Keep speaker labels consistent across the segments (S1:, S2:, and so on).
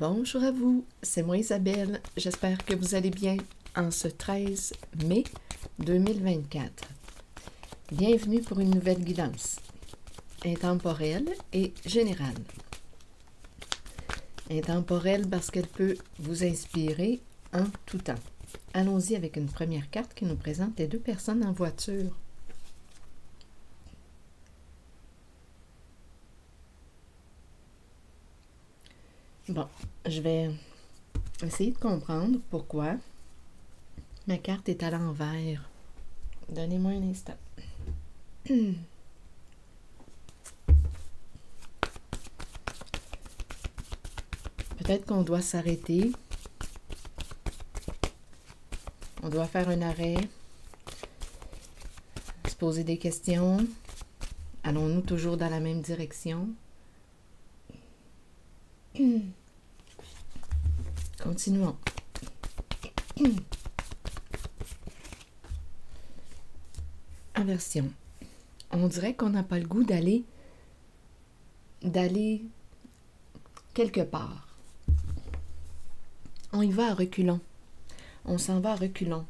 S1: Bonjour à vous, c'est moi Isabelle. J'espère que vous allez bien en ce 13 mai 2024. Bienvenue pour une nouvelle guidance intemporelle et générale. Intemporelle parce qu'elle peut vous inspirer en tout temps. Allons-y avec une première carte qui nous présente les deux personnes en voiture. Bon, je vais essayer de comprendre pourquoi ma carte est à l'envers. Donnez-moi un instant. Peut-être qu'on doit s'arrêter. On doit faire un arrêt. Se poser des questions. Allons-nous toujours dans la même direction? Continuons. Inversion. On dirait qu'on n'a pas le goût d'aller quelque part. On y va à reculons. On s'en va à reculons.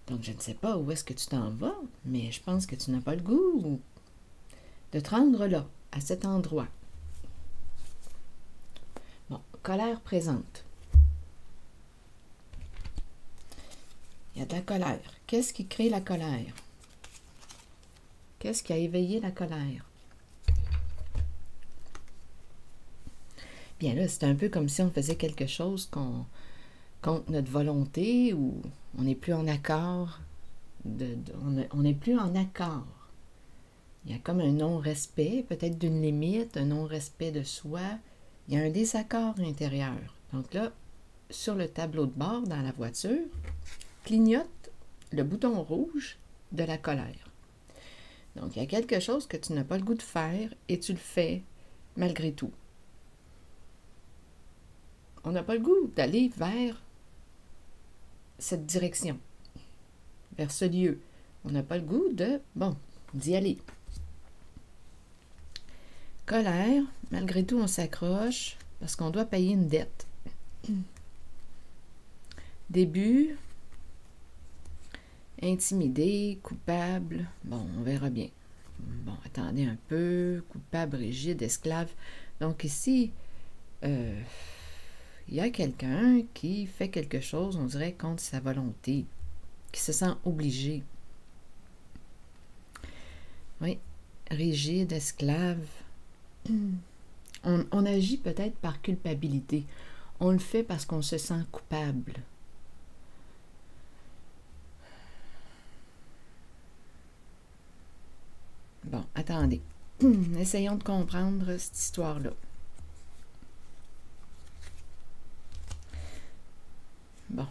S1: Donc, je ne sais pas où est-ce que tu t'en vas, mais je pense que tu n'as pas le goût de te rendre là, à cet endroit. Bon, colère présente. Il y a de la colère. Qu'est-ce qui crée la colère? Qu'est-ce qui a éveillé la colère? Bien là, c'est un peu comme si on faisait quelque chose contre notre volonté ou on n'est plus en accord. On n'est plus en accord. Il y a comme un non-respect, peut-être d'une limite, un non-respect de soi. Il y a un désaccord intérieur. Donc là, sur le tableau de bord dans la voiture, clignote le bouton rouge de la colère. Donc, il y a quelque chose que tu n'as pas le goût de faire et tu le fais malgré tout. On n'a pas le goût d'aller vers cette direction, vers ce lieu. On n'a pas le goût d'y aller. Colère, malgré tout, on s'accroche parce qu'on doit payer une dette. Début, intimidé, coupable. Bon, on verra bien. Bon, attendez un peu. Coupable, rigide, esclave. Donc ici, il y a quelqu'un qui fait quelque chose, on dirait, contre sa volonté, qui se sent obligé. Oui, rigide, esclave. On agit peut-être par culpabilité. On le fait parce qu'on se sent coupable. Bon, attendez. Essayons de comprendre cette histoire-là. Bon,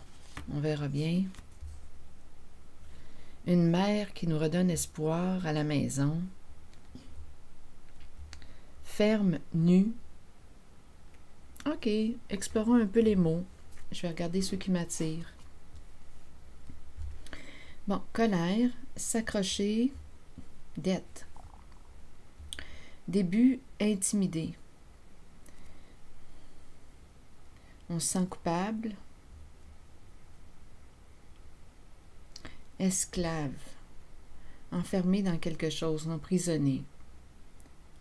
S1: on verra bien. Une mère qui nous redonne espoir à la maison. Ferme, nue. OK, explorons un peu les mots. Je vais regarder ceux qui m'attirent. Bon, colère, s'accrocher, dette. Début, intimidé. On se sent coupable. Esclave. Enfermé dans quelque chose, emprisonné.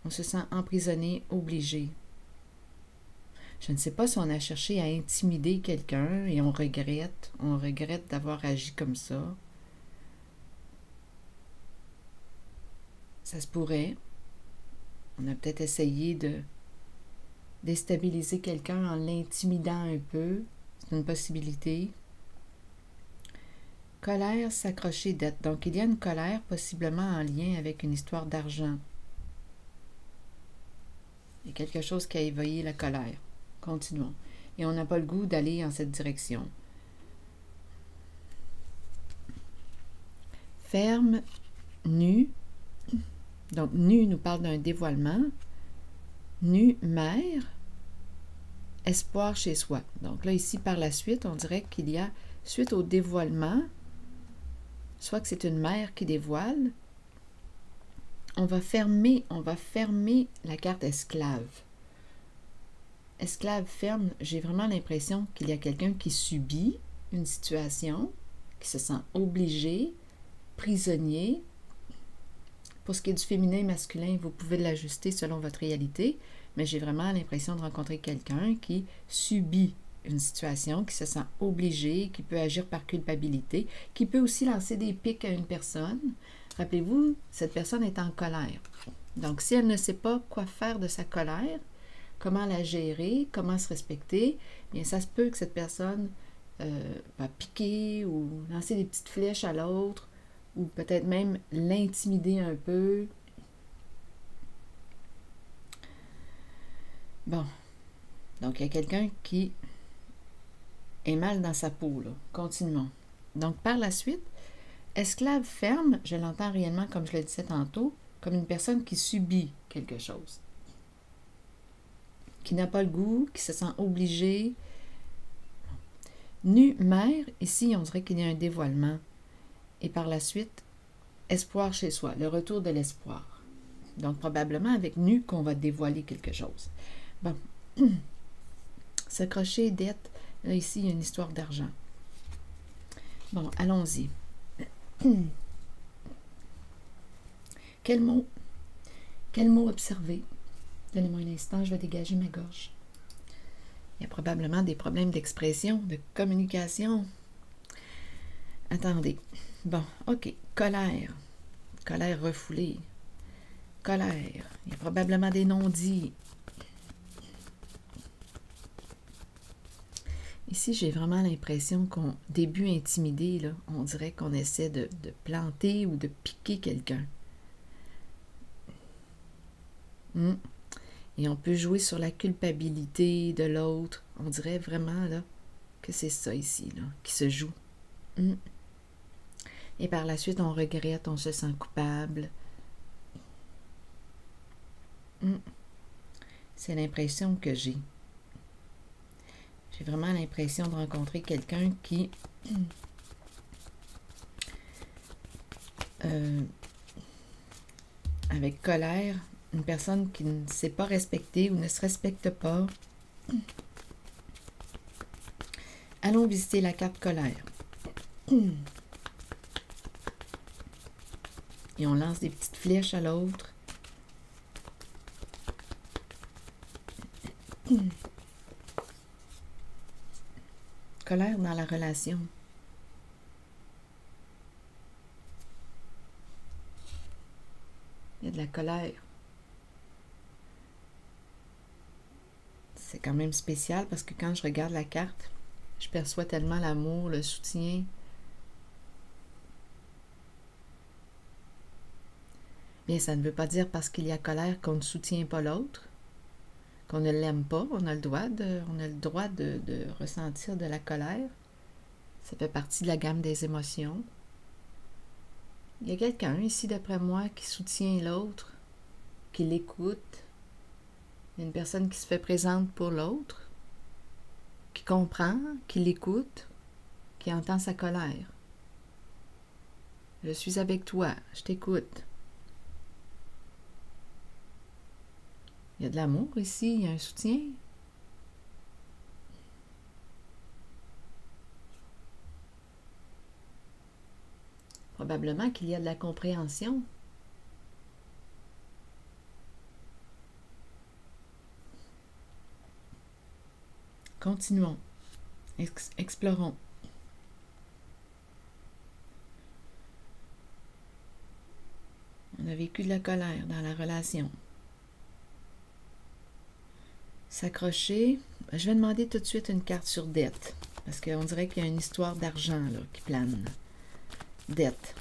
S1: On se sent emprisonné, obligé. Je ne sais pas si on a cherché à intimider quelqu'un et on regrette d'avoir agi comme ça. Ça se pourrait. On a peut-être essayé de déstabiliser quelqu'un en l'intimidant un peu. C'est une possibilité. Colère, s'accrocher, dette. Donc, il y a une colère possiblement en lien avec une histoire d'argent. Il y a quelque chose qui a éveillé la colère. Continuons. Et on n'a pas le goût d'aller en cette direction. Ferme, nu. Donc, nu nous parle d'un dévoilement. Nu, mère. Espoir chez soi. Donc là, ici, par la suite, on dirait qu'il y a, suite au dévoilement, soit que c'est une mère qui dévoile, on va fermer la carte esclave. esclave ferme, j'ai vraiment l'impression qu'il y a quelqu'un qui subit une situation, qui se sent obligé, prisonnier. Pour ce qui est du féminin et masculin, vous pouvez l'ajuster selon votre réalité, mais j'ai vraiment l'impression de rencontrer quelqu'un qui subit une situation, qui se sent obligé, qui peut agir par culpabilité, qui peut aussi lancer des pics à une personne. Rappelez-vous, cette personne est en colère. Donc, si elle ne sait pas quoi faire de sa colère, comment la gérer, comment se respecter, bien ça se peut que cette personne va piquer ou lancer des petites flèches à l'autre, ou peut-être même l'intimider un peu. Bon, donc il y a quelqu'un qui est mal dans sa peau, là. Continuons. Donc par la suite, esclave ferme, je l'entends réellement, comme je le disais tantôt, comme une personne qui subit quelque chose, qui n'a pas le goût, qui se sent obligée. Nu mère, ici on dirait qu'il y a un dévoilement. Et par la suite, espoir chez soi, le retour de l'espoir. Donc probablement avec nu qu'on va dévoiler quelque chose. Bon, s'accrocher, dette, là ici il y a une histoire d'argent. Bon, allons-y. Quel mot observer? Donnez-moi un instant, je vais dégager ma gorge. Il y a probablement des problèmes d'expression, de communication. Attendez. Bon, ok. Colère. Colère refoulée. Colère. Il y a probablement des non-dits. Ici, j'ai vraiment l'impression qu'on, début intimidé, là, on dirait qu'on essaie de planter ou de piquer quelqu'un. Et on peut jouer sur la culpabilité de l'autre. On dirait vraiment là que c'est ça ici, là, qui se joue. Et par la suite, on regrette, on se sent coupable. C'est l'impression que j'ai. J'ai vraiment l'impression de rencontrer quelqu'un qui avec colère, une personne qui ne sait pas respecter ou ne se respecte pas. Allons visiter la carte colère. Et on lance des petites flèches à l'autre. Colère dans la relation. Il y a de la colère. C'est quand même spécial parce que quand je regarde la carte, je perçois tellement l'amour, le soutien. Bien, ça ne veut pas dire parce qu'il y a colère qu'on ne soutient pas l'autre, qu'on ne l'aime pas. On a le droit de ressentir de la colère. Ça fait partie de la gamme des émotions. Il y a quelqu'un ici, d'après moi, qui soutient l'autre, qui l'écoute. Il y a une personne qui se fait présente pour l'autre, qui comprend, qui l'écoute, qui entend sa colère. Je suis avec toi, je t'écoute. Il y a de l'amour ici, il y a un soutien. Probablement qu'il y a de la compréhension. Continuons. Explorons. On a vécu de la colère dans la relation. S'accrocher. Je vais demander tout de suite une carte sur dette. Parce qu'on dirait qu'il y a une histoire d'argent là qui plane. Dette.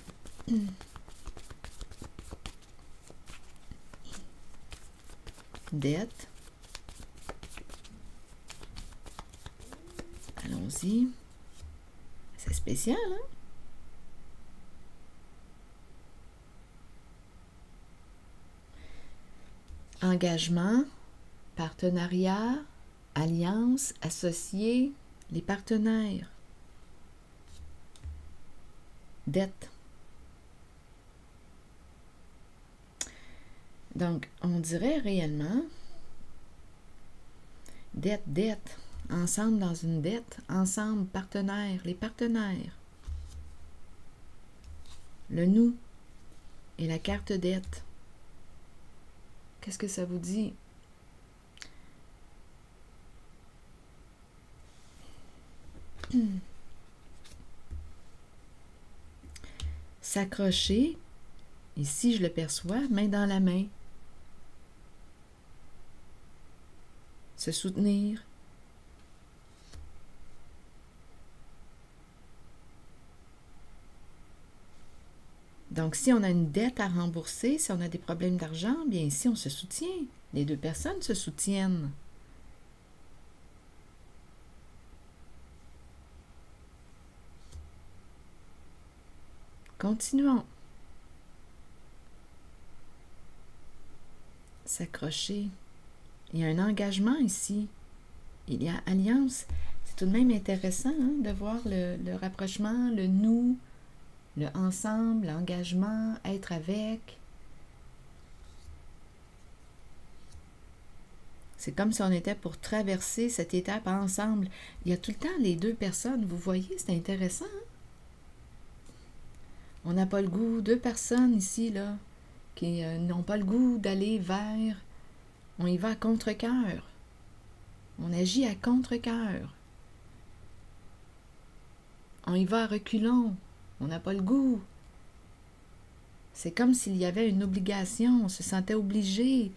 S1: Dette. Allons-y. C'est spécial, hein? Engagement, partenariat, alliance, associé, les partenaires. Dette. Donc, on dirait réellement Dette, dette. Ensemble dans une dette. Ensemble, partenaires, les partenaires. Le nous et la carte dette. Qu'est-ce que ça vous dit? S'accrocher, ici je le perçois, main dans la main. Se soutenir. Donc, si on a une dette à rembourser, si on a des problèmes d'argent, bien ici, on se soutient. Les deux personnes se soutiennent. Continuons. S'accrocher. Il y a un engagement ici. Il y a alliance. C'est tout de même intéressant de voir le rapprochement, le nous, le ensemble, l'engagement, être avec. C'est comme si on était pour traverser cette étape ensemble. Il y a tout le temps les deux personnes. Vous voyez, c'est intéressant. On n'a pas le goût, deux personnes ici, là, qui n'ont pas le goût d'aller vers... On y va à contre-cœur. On agit à contre-cœur. On y va à reculons. On n'a pas le goût. C'est comme s'il y avait une obligation. On se sentait obligé.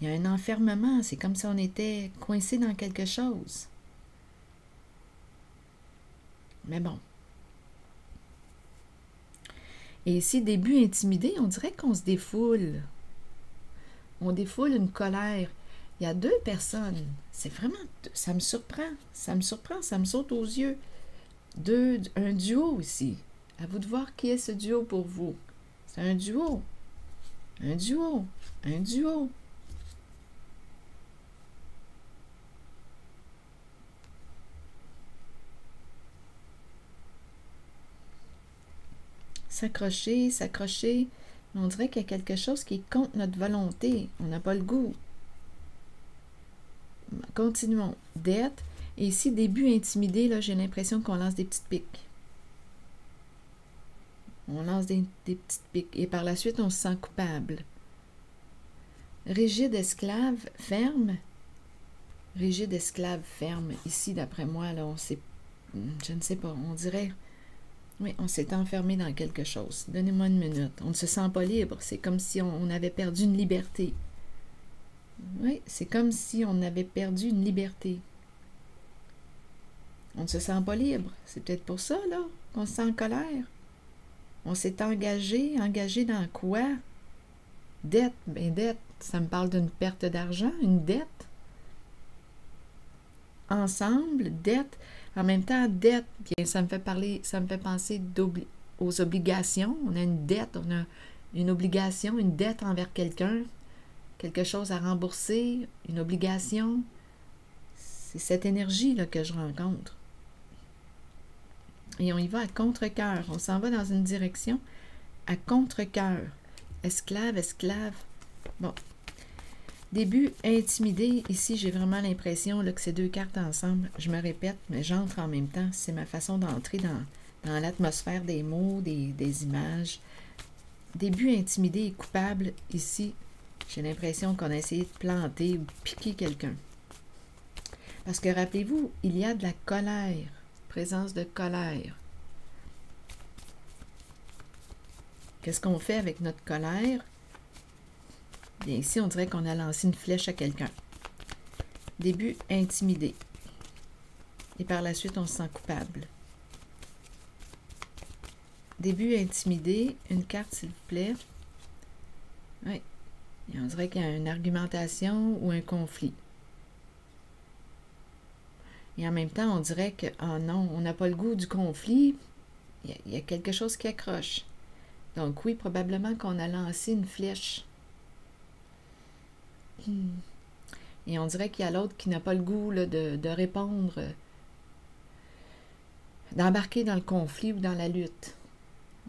S1: Il y a un enfermement. C'est comme si on était coincé dans quelque chose. Mais bon. Et ici, début intimidé, on dirait qu'on se défoule. On défoule une colère. Il y a deux personnes. C'est vraiment... Ça me surprend. Ça me surprend. Ça me saute aux yeux. Un duo ici. À vous de voir qui est ce duo pour vous. C'est un duo. Un duo. Un duo. S'accrocher, s'accrocher. On dirait qu'il y a quelque chose qui est contre notre volonté. On n'a pas le goût. Continuons. Dette. Et ici, début intimidé, là, j'ai l'impression qu'on lance des petites piques. On lance des petites piques. Et par la suite, on se sent coupable. Rigide esclave, ferme. Rigide esclave, ferme. Ici, d'après moi, là, on sait... Je ne sais pas, on dirait... Oui, on s'est enfermé dans quelque chose. Donnez-moi une minute. On ne se sent pas libre. C'est comme si on avait perdu une liberté. Oui, c'est comme si on avait perdu une liberté. On ne se sent pas libre. C'est peut-être pour ça, là, qu'on se sent en colère. On s'est engagé. Engagé dans quoi? Dette. Ben, dette, ça me parle d'une perte d'argent, une dette. Ensemble, dette. En même temps, dette, bien, ça me fait penser aux obligations. On a une dette, on a une obligation, une dette envers quelqu'un, quelque chose à rembourser, une obligation. C'est cette énergie-là que je rencontre. Et on y va à contre-cœur. On s'en va dans une direction à contre-cœur. Esclave, esclave. Bon. Début intimidé. Ici, j'ai vraiment l'impression là, que ces deux cartes ensemble, je me répète, mais j'entre en même temps. C'est ma façon d'entrer dans l'atmosphère des mots, des images. Début intimidé et coupable. Ici, j'ai l'impression qu'on a essayé de planter ou piquer quelqu'un. Parce que rappelez-vous, il y a de la colère. Présence de colère. Qu'est-ce qu'on fait avec notre colère? Bien, ici, on dirait qu'on a lancé une flèche à quelqu'un. Début intimidé. Et par la suite, on se sent coupable. Début intimidé. Une carte, s'il vous plaît. Oui. Et on dirait qu'il y a une argumentation ou un conflit. Et en même temps, on dirait que, oh non, on n'a pas le goût du conflit. Il y a quelque chose qui accroche. Donc oui, probablement qu'on a lancé une flèche. Et on dirait qu'il y a l'autre qui n'a pas le goût là, de répondre, d'embarquer dans le conflit ou dans la lutte.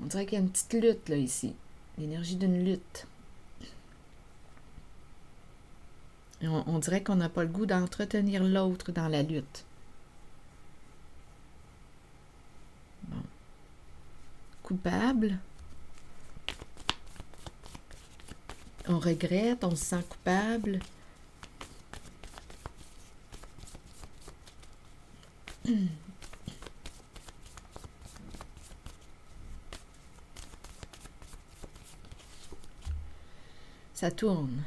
S1: On dirait qu'il y a une petite lutte là ici, l'énergie d'une lutte. On dirait qu'on n'a pas le goût d'entretenir l'autre dans la lutte. Bon. Coupable. On regrette, on se sent coupable. Ça tourne.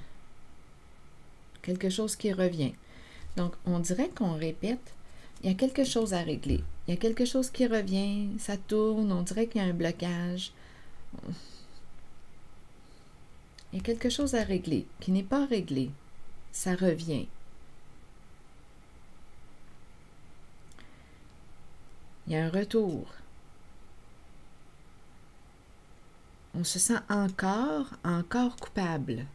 S1: Quelque chose qui revient. Donc, on dirait qu'on répète, il y a quelque chose à régler. Il y a quelque chose qui revient, ça tourne, on dirait qu'il y a un blocage. Il y a quelque chose à régler qui n'est pas réglé. Ça revient. Il y a un retour. On se sent encore coupable.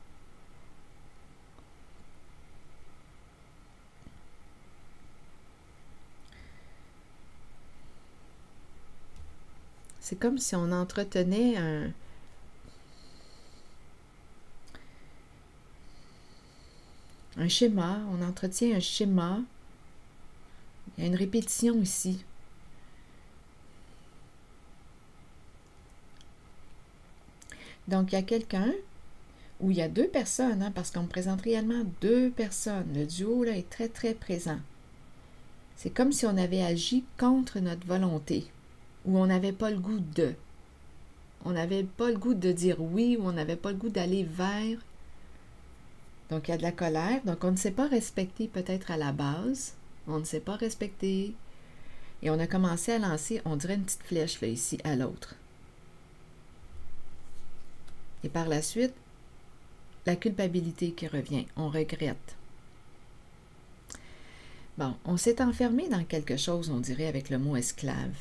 S1: C'est comme si on entretenait un schéma, on entretient un schéma. Il y a une répétition ici. Donc, il y a quelqu'un, ou il y a deux personnes, hein, parce qu'on me présente réellement deux personnes. Le duo, là, est très, très présent. C'est comme si on avait agi contre notre volonté, ou on n'avait pas le goût de. On n'avait pas le goût de dire oui, ou on n'avait pas le goût d'aller vers. Donc, il y a de la colère. Donc, on ne s'est pas respecté peut-être à la base. On ne s'est pas respecté. Et on a commencé à lancer, on dirait une petite flèche, là, ici, à l'autre. Et par la suite, la culpabilité qui revient. On regrette. Bon, on s'est enfermé dans quelque chose, on dirait, avec le mot esclave.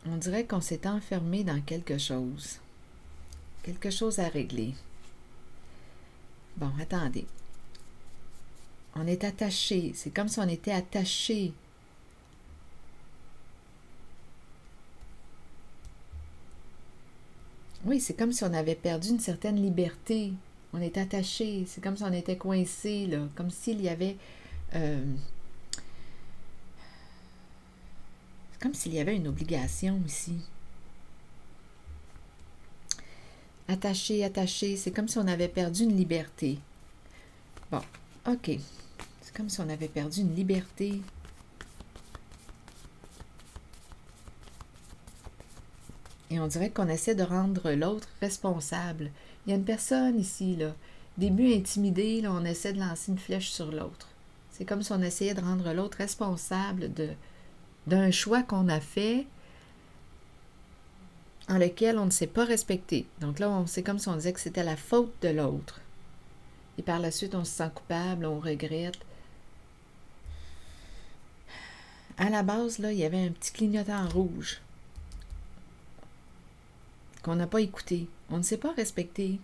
S1: On dirait qu'on s'est enfermé dans quelque chose. Quelque chose à régler. Bon, attendez. On est attaché. C'est comme si on était attaché. Oui, c'est comme si on avait perdu une certaine liberté. On est attaché. C'est comme si on était coincé, là. Comme s'il y avait... c'est comme s'il y avait une obligation ici. Attaché, attaché. C'est comme si on avait perdu une liberté. Bon, OK. C'est comme si on avait perdu une liberté. Et on dirait qu'on essaie de rendre l'autre responsable. Il y a une personne ici, là. Début intimidé, là, on essaie de lancer une flèche sur l'autre. C'est comme si on essayait de rendre l'autre responsable d'un choix qu'on a fait en lequel on ne s'est pas respecté. Donc là, c'est comme si on disait que c'était la faute de l'autre. Et par la suite, on se sent coupable, on regrette. À la base, là, il y avait un petit clignotant rouge qu'on n'a pas écouté. On ne s'est pas respecté.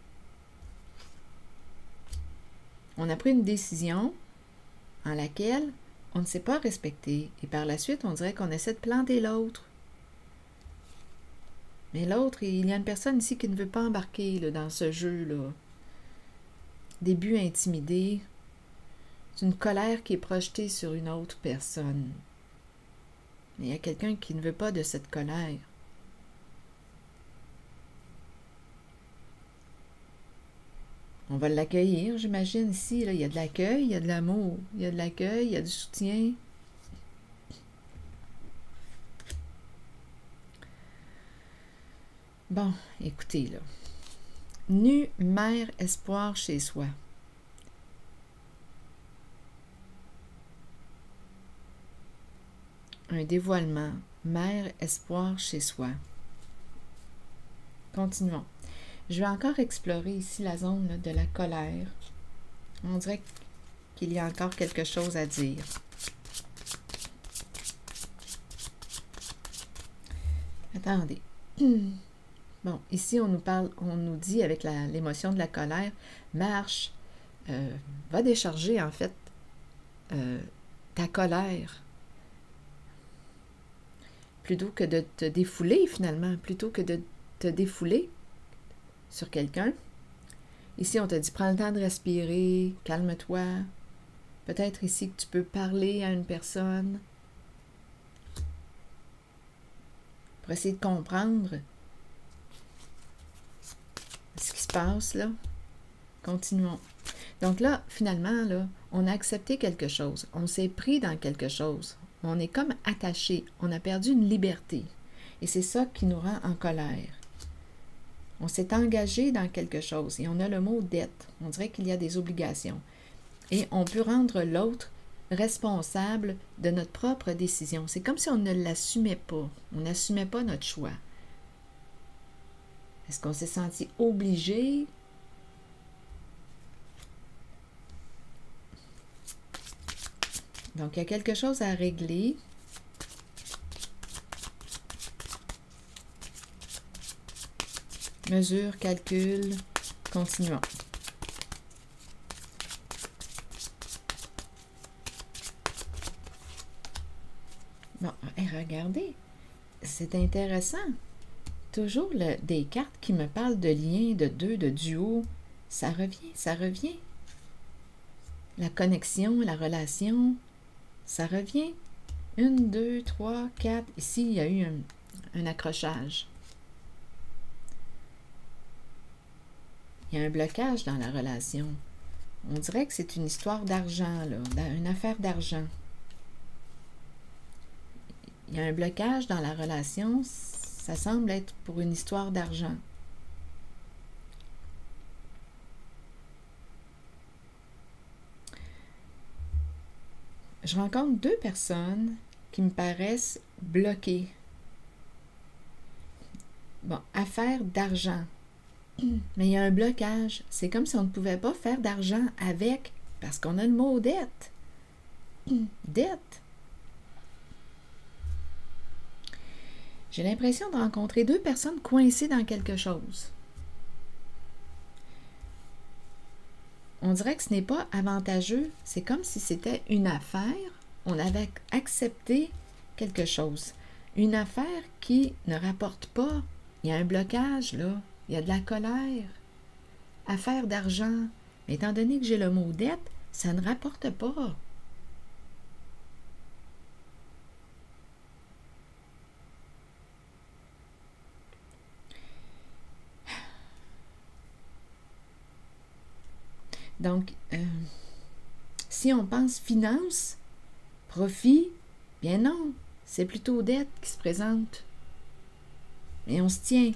S1: On a pris une décision en laquelle on ne s'est pas respecté. Et par la suite, on dirait qu'on essaie de planter l'autre. Mais l'autre, il y a une personne ici qui ne veut pas embarquer là, dans ce jeu-là. Début intimidé. C'est une colère qui est projetée sur une autre personne. Mais il y a quelqu'un qui ne veut pas de cette colère. On va l'accueillir, j'imagine, ici. Là, il y a de l'accueil, il y a de l'amour, il y a de l'accueil, il y a du soutien. Bon, écoutez, là. Nu, mère, espoir chez soi. Un dévoilement. Mère, espoir chez soi. Continuons. Je vais encore explorer ici la zone là, de la colère. On dirait qu'il y a encore quelque chose à dire. Attendez. Bon, ici, on nous dit avec l'émotion de la colère, marche, va décharger en fait ta colère. plutôt que de te défouler finalement, plutôt que de te défouler sur quelqu'un. Ici, on te dit, prends le temps de respirer, calme-toi. Peut-être ici que tu peux parler à une personne pour essayer de comprendre ce qui se passe là. Continuons. Donc là, finalement, là, on a accepté quelque chose. On s'est pris dans quelque chose. On est comme attaché. On a perdu une liberté. Et c'est ça qui nous rend en colère. On s'est engagé dans quelque chose. Et on a le mot dette. On dirait qu'il y a des obligations. Et on peut rendre l'autre responsable de notre propre décision. C'est comme si on ne l'assumait pas. On n'assumait pas notre choix. Est-ce qu'on s'est senti obligé? Donc, il y a quelque chose à régler. Mesure, calcul, continuons. Bon, regardez, c'est intéressant. Toujours des cartes qui me parlent de lien, de deux, de duo. Ça revient, ça revient. La connexion, la relation, ça revient. 1, 2, 3, 4. Ici, il y a eu un accrochage. Il y a un blocage dans la relation. On dirait que c'est une histoire d'argent, là, une affaire d'argent. Il y a un blocage dans la relation. Ça semble être pour une histoire d'argent. Je rencontre deux personnes qui me paraissent bloquées. Bon, affaire d'argent. Mais il y a un blocage. C'est comme si on ne pouvait pas faire d'argent avec, parce qu'on a le mot dette. Dette. J'ai l'impression de rencontrer deux personnes coincées dans quelque chose. On dirait que ce n'est pas avantageux. C'est comme si c'était une affaire. On avait accepté quelque chose. Une affaire qui ne rapporte pas. Il y a un blocage, là. Il y a de la colère. Affaire d'argent. Mais étant donné que j'ai le mot dette, ça ne rapporte pas. Donc, si on pense finance, profit, bien non, c'est plutôt dette qui se présente. Et on se tient.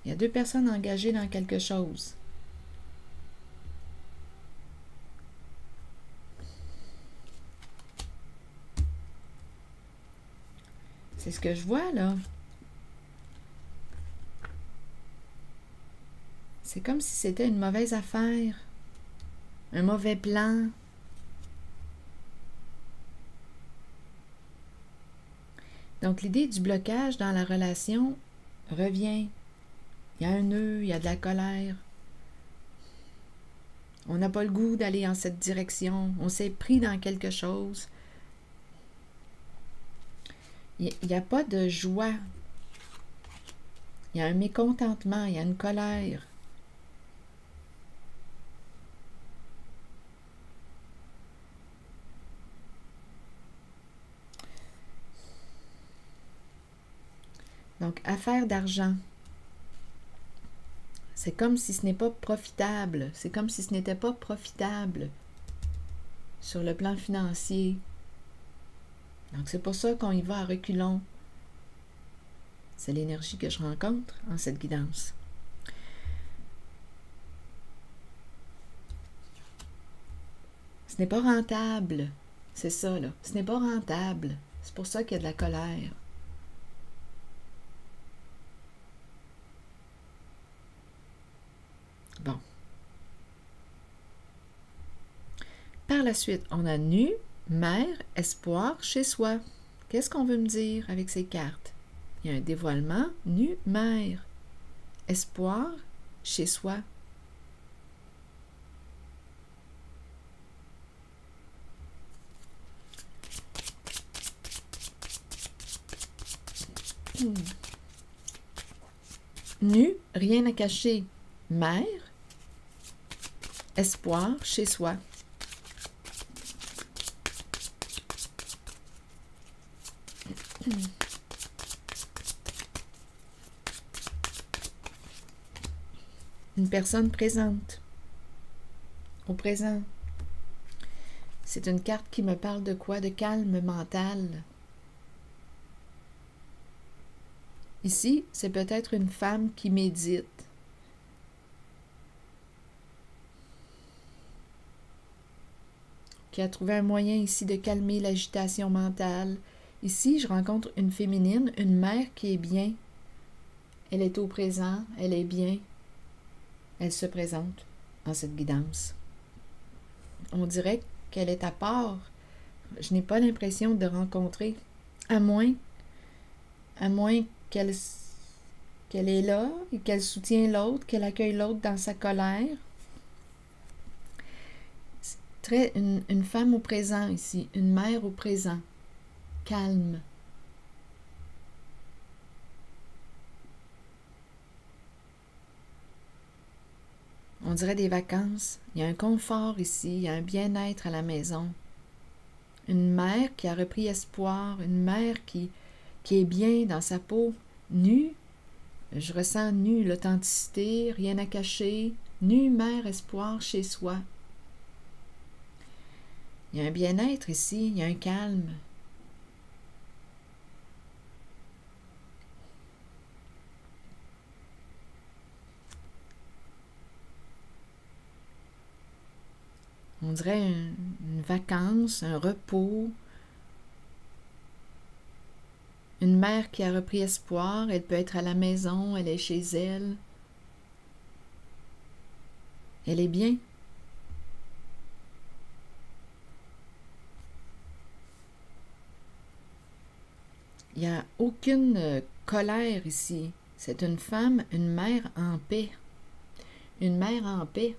S1: Il y a deux personnes engagées dans quelque chose. C'est ce que je vois, là. C'est comme si c'était une mauvaise affaire, un mauvais plan. Donc, l'idée du blocage dans la relation revient. Il y a un nœud, il y a de la colère. On n'a pas le goût d'aller en cette direction. On s'est pris dans quelque chose. Il n'y a pas de joie. Il y a un mécontentement, il y a une colère. Donc, affaire d'argent. C'est comme si ce n'est pas profitable. C'est comme si ce n'était pas profitable sur le plan financier. Donc, c'est pour ça qu'on y va à reculons. C'est l'énergie que je rencontre en cette guidance. Ce n'est pas rentable. C'est ça, là. Ce n'est pas rentable. C'est pour ça qu'il y a de la colère. Bon. Par la suite, on a nu, mère, espoir, chez soi. Qu'est-ce qu'on veut me dire avec ces cartes? Il y a un dévoilement, nu, mère. Espoir, chez soi. Nu, rien à cacher. Mère, espoir chez soi. Une personne présente, au présent. C'est une carte qui me parle de quoi? De calme mental. Ici, c'est peut-être une femme qui médite. Qui a trouvé un moyen ici de calmer l'agitation mentale. Ici, je rencontre une féminine, une mère qui est bien. Elle est au présent, elle est bien. Elle se présente en cette guidance. On dirait qu'elle est à part. Je n'ai pas l'impression de rencontrer, à moins qu'elle est là et qu'elle soutient l'autre, qu'elle accueille l'autre dans sa colère. C'est une femme au présent ici, une mère au présent, calme. On dirait des vacances. Il y a un confort ici, il y a un bien-être à la maison. Une mère qui a repris espoir, une mère qui est bien dans sa peau, nue. Je ressens nue, l'authenticité, rien à cacher. Nue, mère, espoir chez soi. Il y a un bien-être ici, il y a un calme. On dirait une vacance, un repos. Une mère qui a repris espoir, elle peut être à la maison, elle est chez elle. Elle est bien. Il n'y a aucune colère ici. C'est une femme, une mère en paix. Une mère en paix.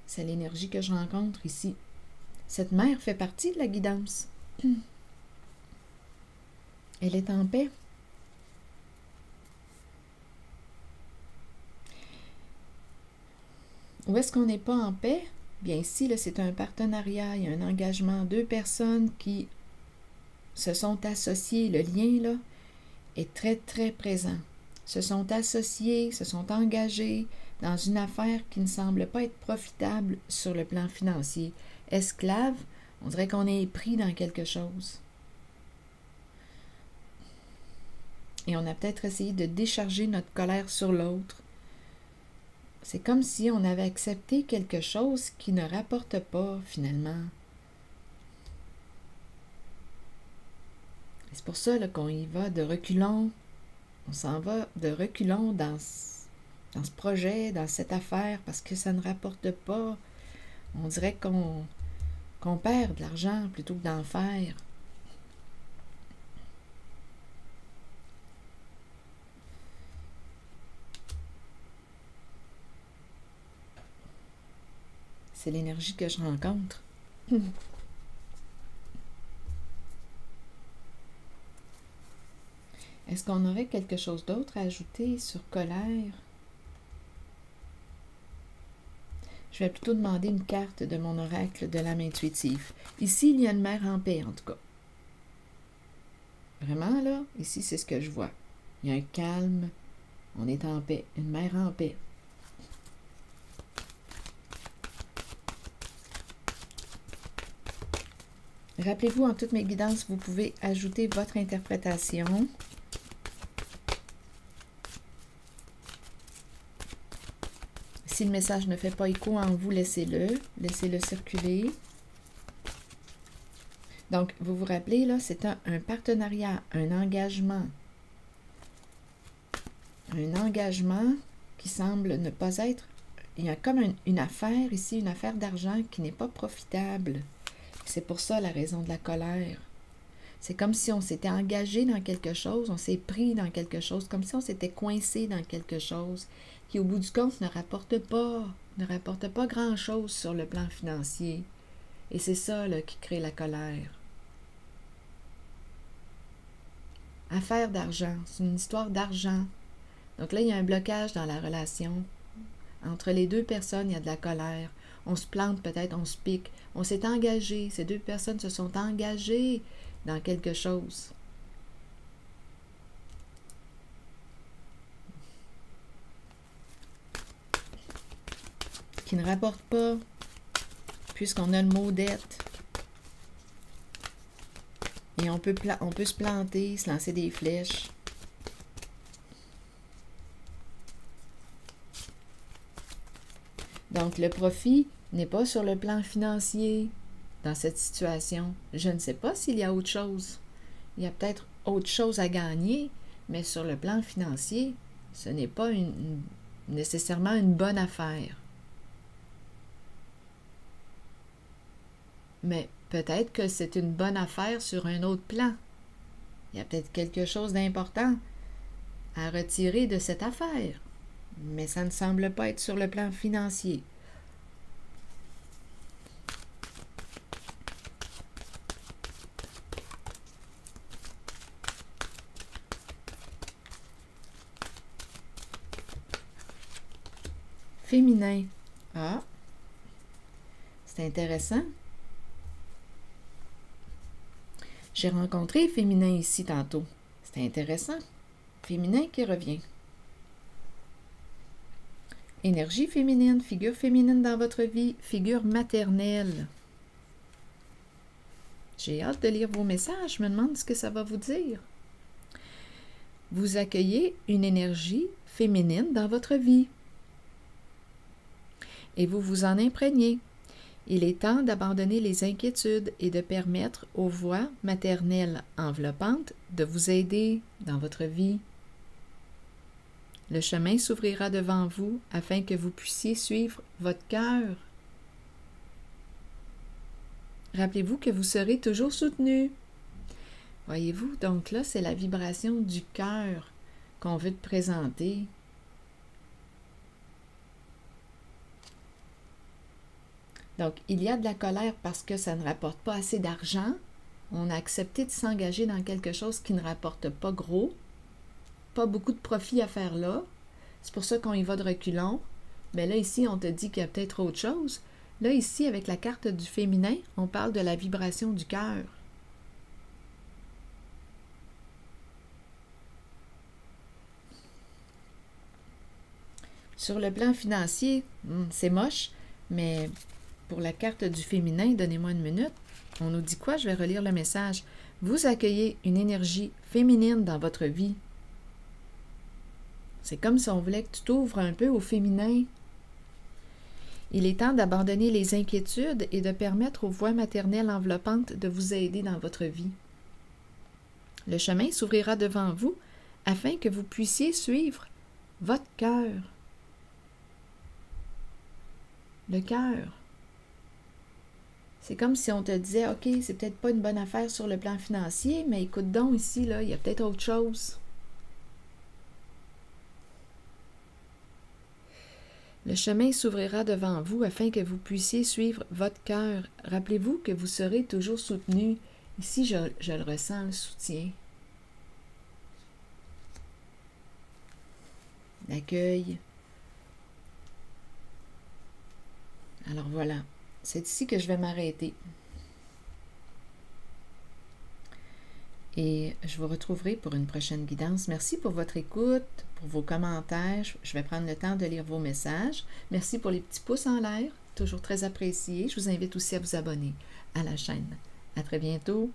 S1: C'est l'énergie que je rencontre ici. Cette mère fait partie de la guidance. Elle est en paix. Où est-ce qu'on n'est pas en paix? Bien ici, là, c'est un partenariat, il y a un engagement. Deux personnes qui se sont associées. Le lien, là, est très, très présent. Se sont associés, se sont engagés dans une affaire qui ne semble pas être profitable sur le plan financier. Esclave, on dirait qu'on est pris dans quelque chose. Et on a peut-être essayé de décharger notre colère sur l'autre. C'est comme si on avait accepté quelque chose qui ne rapporte pas, finalement. C'est pour ça là, qu'on y va de reculons. On s'en va de reculons dans ce projet, dans cette affaire, parce que ça ne rapporte pas. On dirait qu'on perd de l'argent plutôt que d'en faire. C'est l'énergie que je rencontre. Est-ce qu'on aurait quelque chose d'autre à ajouter sur colère? Je vais plutôt demander une carte de mon oracle de l'âme intuitive. Ici, il y a une mère en paix, en tout cas. Vraiment, là, ici, c'est ce que je vois. Il y a un calme, on est en paix, une mère en paix. Rappelez-vous, en toutes mes guidances, vous pouvez ajouter votre interprétation. Si le message ne fait pas écho en vous, laissez-le circuler. Donc, vous vous rappelez, là, c'est un partenariat, un engagement. Un engagement qui semble ne pas être... Il y a comme une affaire ici, une affaire d'argent qui n'est pas profitable. C'est pour ça la raison de la colère. C'est comme si on s'était engagé dans quelque chose, on s'est pris dans quelque chose, comme si on s'était coincé dans quelque chose qui, au bout du compte, ne rapporte pas grand-chose sur le plan financier. Et c'est ça là, qui crée la colère. affaire d'argent. C'est une histoire d'argent. Donc là, il y a un blocage dans la relation. Entre les deux personnes, il y a de la colère. On se plante peut-être, on se pique. On s'est engagé. Ces deux personnes se sont engagées dans quelque chose. Qui ne rapporte pas, puisqu'on a le mot dette. Et on peut se planter, se lancer des flèches. Donc, le profit n'est pas sur le plan financier dans cette situation. Je ne sais pas s'il y a autre chose. Il y a peut-être autre chose à gagner, mais sur le plan financier, ce n'est pas nécessairement une bonne affaire. Mais peut-être que c'est une bonne affaire sur un autre plan. Il y a peut-être quelque chose d'important à retirer de cette affaire. Mais ça ne semble pas être sur le plan financier. Féminin. Ah, c'est intéressant. J'ai rencontré féminin ici tantôt. C'est intéressant. Féminin qui revient. Énergie féminine, figure féminine dans votre vie, figure maternelle. J'ai hâte de lire vos messages, je me demande ce que ça va vous dire. Vous accueillez une énergie féminine dans votre vie. Et vous vous en imprégnez. Il est temps d'abandonner les inquiétudes et de permettre aux voix maternelles enveloppantes de vous aider dans votre vie. Le chemin s'ouvrira devant vous afin que vous puissiez suivre votre cœur. Rappelez-vous que vous serez toujours soutenu. Voyez-vous, donc là, c'est la vibration du cœur qu'on veut te présenter. Donc, il y a de la colère parce que ça ne rapporte pas assez d'argent. On a accepté de s'engager dans quelque chose qui ne rapporte pas gros. Pas beaucoup de profit à faire là. C'est pour ça qu'on y va de reculons. Mais là, ici, on te dit qu'il y a peut-être autre chose. Là, ici, avec la carte du féminin, on parle de la vibration du cœur. Sur le plan financier, c'est moche, mais pour la carte du féminin, donnez-moi une minute. On nous dit quoi? Je vais relire le message. Vous accueillez une énergie féminine dans votre vie. C'est comme si on voulait que tu t'ouvres un peu au féminin. Il est temps d'abandonner les inquiétudes et de permettre aux voix maternelles enveloppantes de vous aider dans votre vie. Le chemin s'ouvrira devant vous afin que vous puissiez suivre votre cœur. Le cœur. C'est comme si on te disait, OK, c'est peut-être pas une bonne affaire sur le plan financier, mais écoute donc ici, là, il y a peut-être autre chose. Le chemin s'ouvrira devant vous afin que vous puissiez suivre votre cœur. Rappelez-vous que vous serez toujours soutenu. Ici, je le ressens, le soutien. L'accueil. Alors voilà, c'est ici que je vais m'arrêter. Et je vous retrouverai pour une prochaine guidance. Merci pour votre écoute, pour vos commentaires. Je vais prendre le temps de lire vos messages. Merci pour les petits pouces en l'air, toujours très appréciés. Je vous invite aussi à vous abonner à la chaîne. À très bientôt.